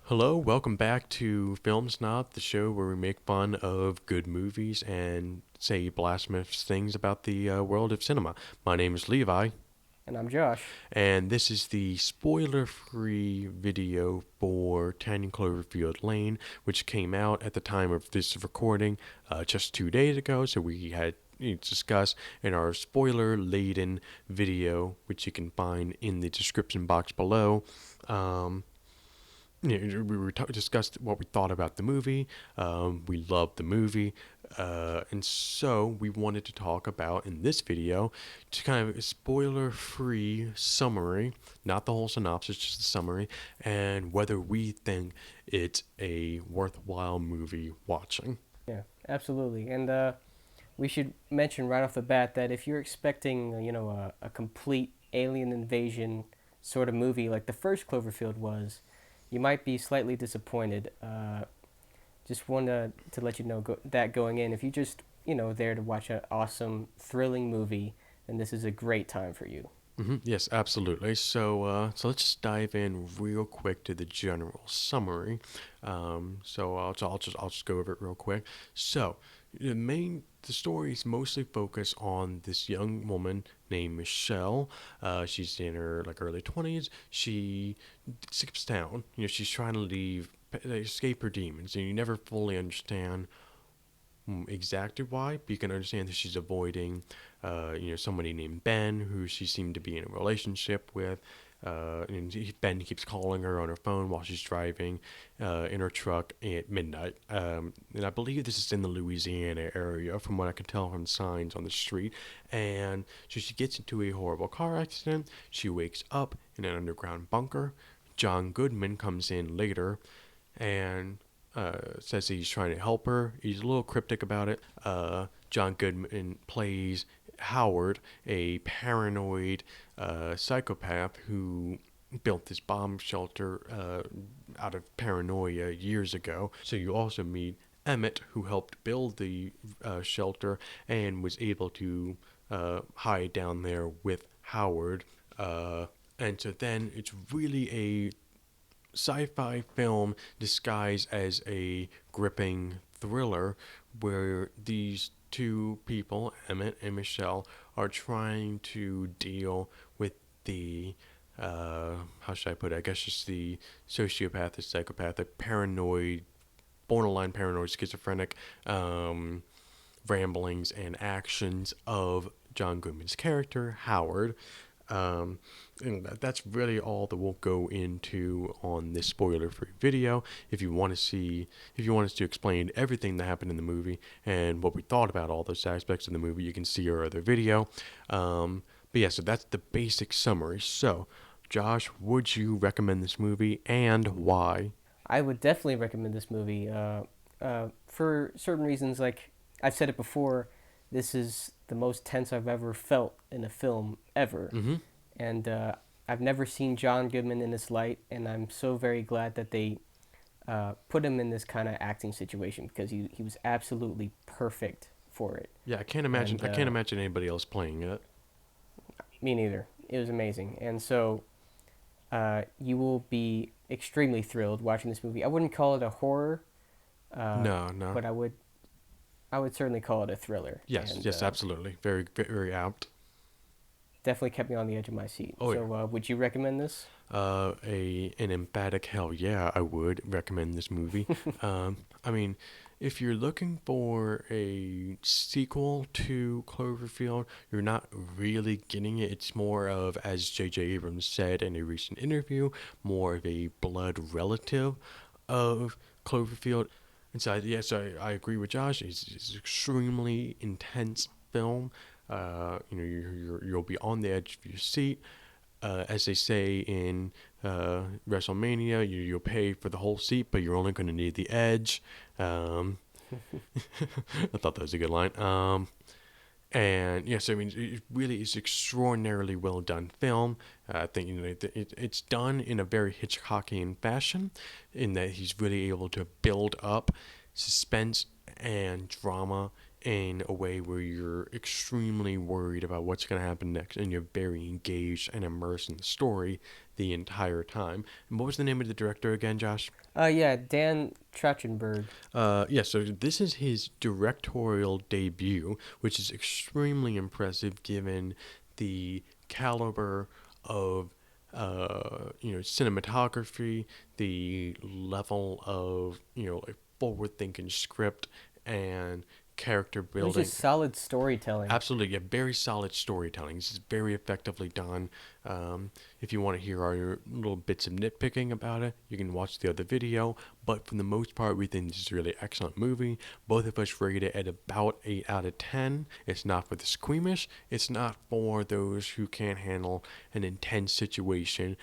Hello, welcome back to Film Snob, the show where we make fun of good movies and say blasphemous things about the world of cinema. My name is Levi, And I'm Josh. and this is the spoiler-free video for 10 Cloverfield Lane, which came out at the time of this recording just 2 days ago. So we had discussed in our spoiler-laden video, which you can find in the description box below. Discussed what we thought about the movie. We loved the movie, and so we wanted to talk about in this video to kind of a spoiler-free summary, not the whole synopsis, just the summary, and whether we think it's a worthwhile movie watching. Yeah, absolutely. And we should mention right off the bat that if you're expecting, a complete alien invasion sort of movie like the first Cloverfield was, you might be slightly disappointed. Just wanted to let you know that going in, if you just, there to watch an awesome, thrilling movie, then this is a great time for you. Yes, absolutely. So let's just dive in real quick to the general summary. I'll just go over it real quick. So, the story is mostly focused on this young woman named Michelle. She's in her early 20s. She skips town. She's trying to escape her demons, and you never fully understand exactly why, but you can understand that she's avoiding, somebody named Ben, who she seemed to be in a relationship with. Ben keeps calling her on her phone while she's driving in her truck at midnight. And I believe this is in the Louisiana area, from what I can tell from signs on the street. And so she gets into a horrible car accident. She wakes up in an underground bunker. John Goodman comes in later and says he's trying to help her. He's a little cryptic about it. John Goodman plays Howard, a paranoid psychopath who built this bomb shelter out of paranoia years ago. So you also meet Emmett, who helped build the shelter and was able to hide down there with Howard. And so then it's really a sci-fi film disguised as a gripping thriller where these two people, Emmett and Michelle, are trying to deal with the how should I put it? I guess just the sociopathic, psychopathic, paranoid, borderline paranoid, schizophrenic ramblings and actions of John Goodman's character, Howard. And that's really all that we'll go into on this spoiler-free video. If you want us to explain everything that happened in the movie and what we thought about all those aspects of the movie, you can see our other video. But yeah, so that's the basic summary. So, Josh, would you recommend this movie and why? I would definitely recommend this movie for certain reasons. Like I've said it before, this is the most tense I've ever felt in a film ever. Mm-hmm. And I've never seen John Goodman in this light, and I'm so very glad that they put him in this kind of acting situation because he was absolutely perfect for it. Yeah, I can't imagine. And I can't imagine anybody else playing it. me neither. It was amazing, and so you will be extremely thrilled watching this movie. I wouldn't call it a horror, No, no. but I would certainly call it a thriller. Yes, And yes, absolutely. Very, very apt. definitely kept me on the edge of my seat. Oh yeah. So would you recommend this? An emphatic hell yeah, I would recommend this movie. I mean, if you're looking for a sequel to Cloverfield, you're not really getting it. It's more of, as J.J. Abrams said in a recent interview, more of a blood relative of Cloverfield. And so, yes, I agree with Josh. It's an extremely intense film. You'll be on the edge of your seat. As they say in WrestleMania, you'll pay for the whole seat, but you're only going to need the edge. Um, I thought that was a good line. And yes, I mean, it really is extraordinarily well done film. I think it's done in a very Hitchcockian fashion, in that he's really able to build up suspense and drama in a way where you're extremely worried about what's going to happen next, and you're very engaged and immersed in the story the entire time. And what was the name of the director again, Josh? Yeah, Dan Trachtenberg. Yeah, so this is his directorial debut, which is extremely impressive given the caliber of cinematography, the level of like forward-thinking script and character It was building. just solid storytelling. Absolutely, yeah, very solid storytelling. This is very effectively done. If you want to hear our little bits of nitpicking about it, you can watch the other video. But for the most part, we think this is a really excellent movie. Both of us rate it at about 8 out of 10. It's not for the squeamish. It's not for those who can't handle an intense situation.